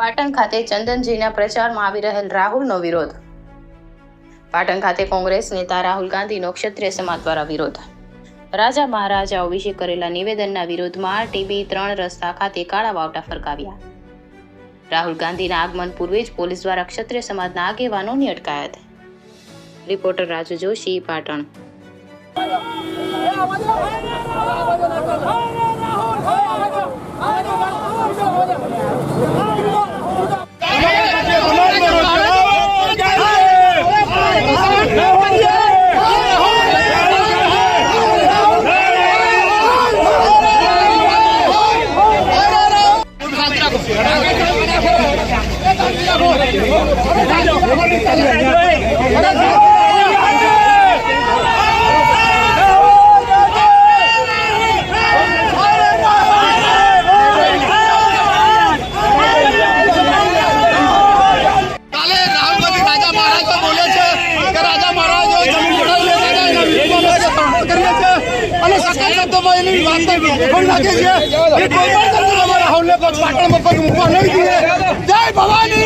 પાટણ ખાતે ચંદનજીના પ્રચારમાં આવી રહેલ રાહુલનો વિરોધ. પાટણ ખાતે કોંગ્રેસ નેતા રાહુલ ગાંધીનો ક્ષત્રિય સમાજ દ્વારા વિરોધ. રાજા મહારાજાઓ વિશે કરેલા નિવેદનના વિરોધમાં આરટીબી 3 રસ્તા ખાતે કાળા વાવટા ફરકાવ્યા. રાહુલ ગાંધીના આગમન પૂર્વે જ પોલીસ દ્વારા ક્ષત્રિય સમાજના આગેવાનોની અટકાયત. રિપોર્ટર રાજુ જોશી, પાટણ. जय भवानी।